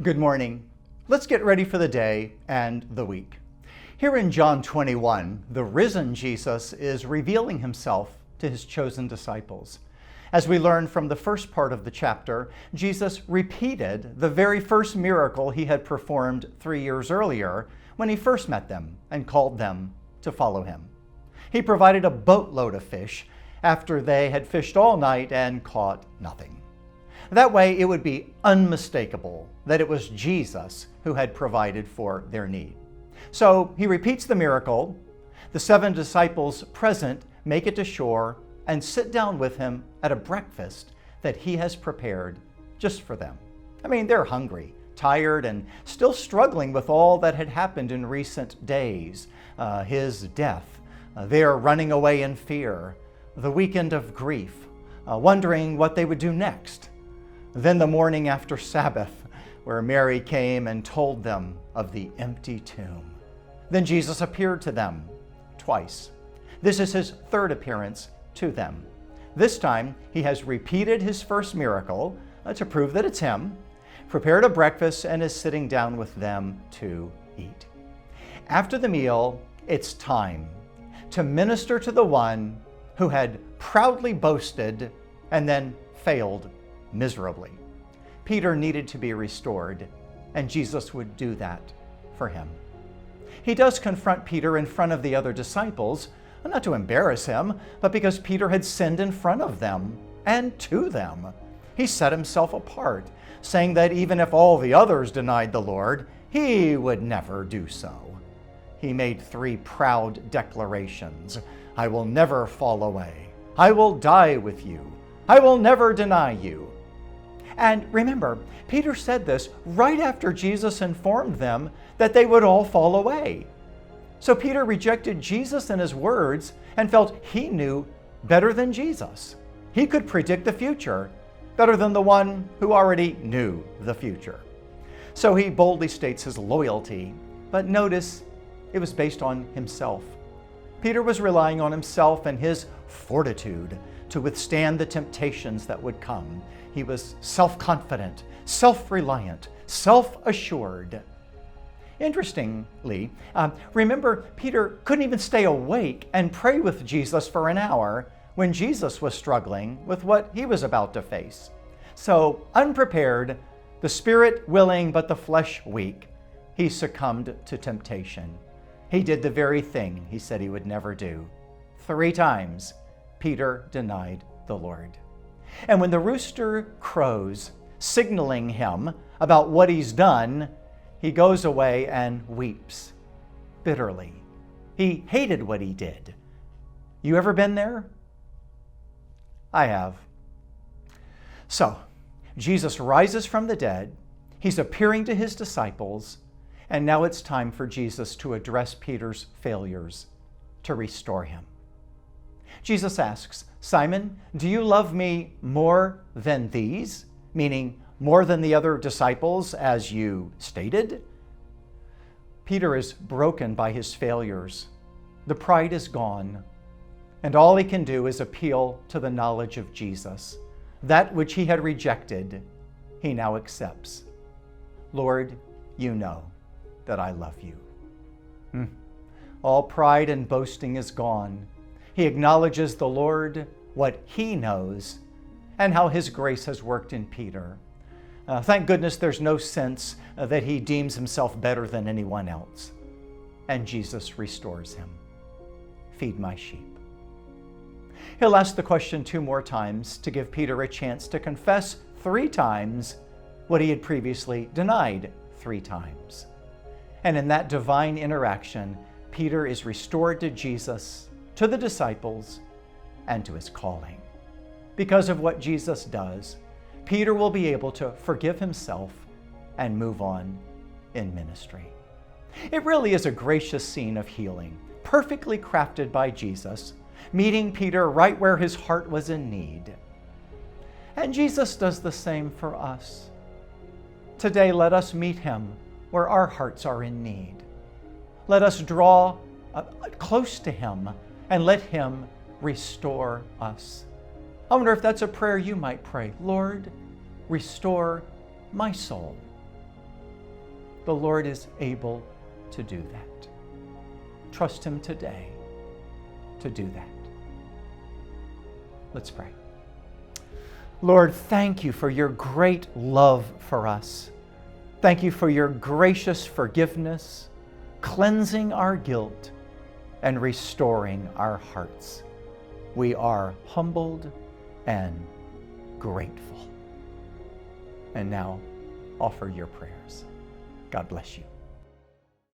Good morning. Let's get ready for the day and the week. Here in John 21, the risen Jesus is revealing himself to his chosen disciples. As we learn from the first part of the chapter, Jesus repeated the very first miracle he had performed 3 years earlier when he first met them and called them to follow him. He provided a boatload of fish after they had fished all night and caught nothing. That way, it would be unmistakable that it was Jesus who had provided for their need. So he repeats the miracle. The 7 disciples present make it to shore and sit down with him at a breakfast that he has prepared just for them. I mean, they're hungry, tired, and still struggling with all that had happened in recent days. His death, their running away in fear, the weekend of grief, wondering what they would do next. Then the morning after Sabbath, where Mary came and told them of the empty tomb. Then Jesus appeared to them twice. This is his third appearance to them. This time, he has repeated his first miracle to prove that it's him, prepared a breakfast, and is sitting down with them to eat. After the meal, it's time to minister to the one who had proudly boasted and then failed miserably. Peter needed to be restored, and Jesus would do that for him. He does confront Peter in front of the other disciples, not to embarrass him, but because Peter had sinned in front of them and to them. He set himself apart, saying that even if all the others denied the Lord, he would never do so. He made 3 proud declarations. I will never fall away. I will die with you. I will never deny you. And remember, Peter said this right after Jesus informed them that they would all fall away. So Peter rejected Jesus and his words and felt he knew better than Jesus. He could predict the future better than the one who already knew the future. So he boldly states his loyalty, but notice it was based on himself. Peter was relying on himself and his fortitude to withstand the temptations that would come. He was self-confident, self-reliant, self-assured. Interestingly, remember, Peter couldn't even stay awake and pray with Jesus for an hour when Jesus was struggling with what he was about to face. So, unprepared, the spirit willing but the flesh weak, he succumbed to temptation. He did the very thing he said he would never do. 3 times, Peter denied the Lord. And when the rooster crows, signaling him about what he's done, he goes away and weeps bitterly. He hated what he did. You ever been there? I have. So, Jesus rises from the dead. He's appearing to his disciples. And now it's time for Jesus to address Peter's failures, to restore him. Jesus asks, Simon, do you love me more than these? Meaning, more than the other disciples, as you stated? Peter is broken by his failures. The pride is gone, and all he can do is appeal to the knowledge of Jesus. That which he had rejected, he now accepts. Lord, you know that I love you. All pride and boasting is gone. He acknowledges the Lord, what he knows, and how his grace has worked in Peter. Thank goodness there's no sense that he deems himself better than anyone else. And Jesus restores him. Feed my sheep. He'll ask the question 2 more times to give Peter a chance to confess 3 times what he had previously denied 3 times. And in that divine interaction, Peter is restored to Jesus, to the disciples, and to his calling. Because of what Jesus does, Peter will be able to forgive himself and move on in ministry. It really is a gracious scene of healing, perfectly crafted by Jesus, meeting Peter right where his heart was in need. And Jesus does the same for us. Today, let us meet him where our hearts are in need. Let us draw close to him and let him restore us. I wonder if that's a prayer you might pray. Lord, restore my soul. the Lord is able to do that. Trust Him today to do that. Let's pray. Lord, thank you for your great love for us. Thank you for your gracious forgiveness, cleansing our guilt and restoring our hearts. We are humbled and grateful. And now offer your prayers. God bless you.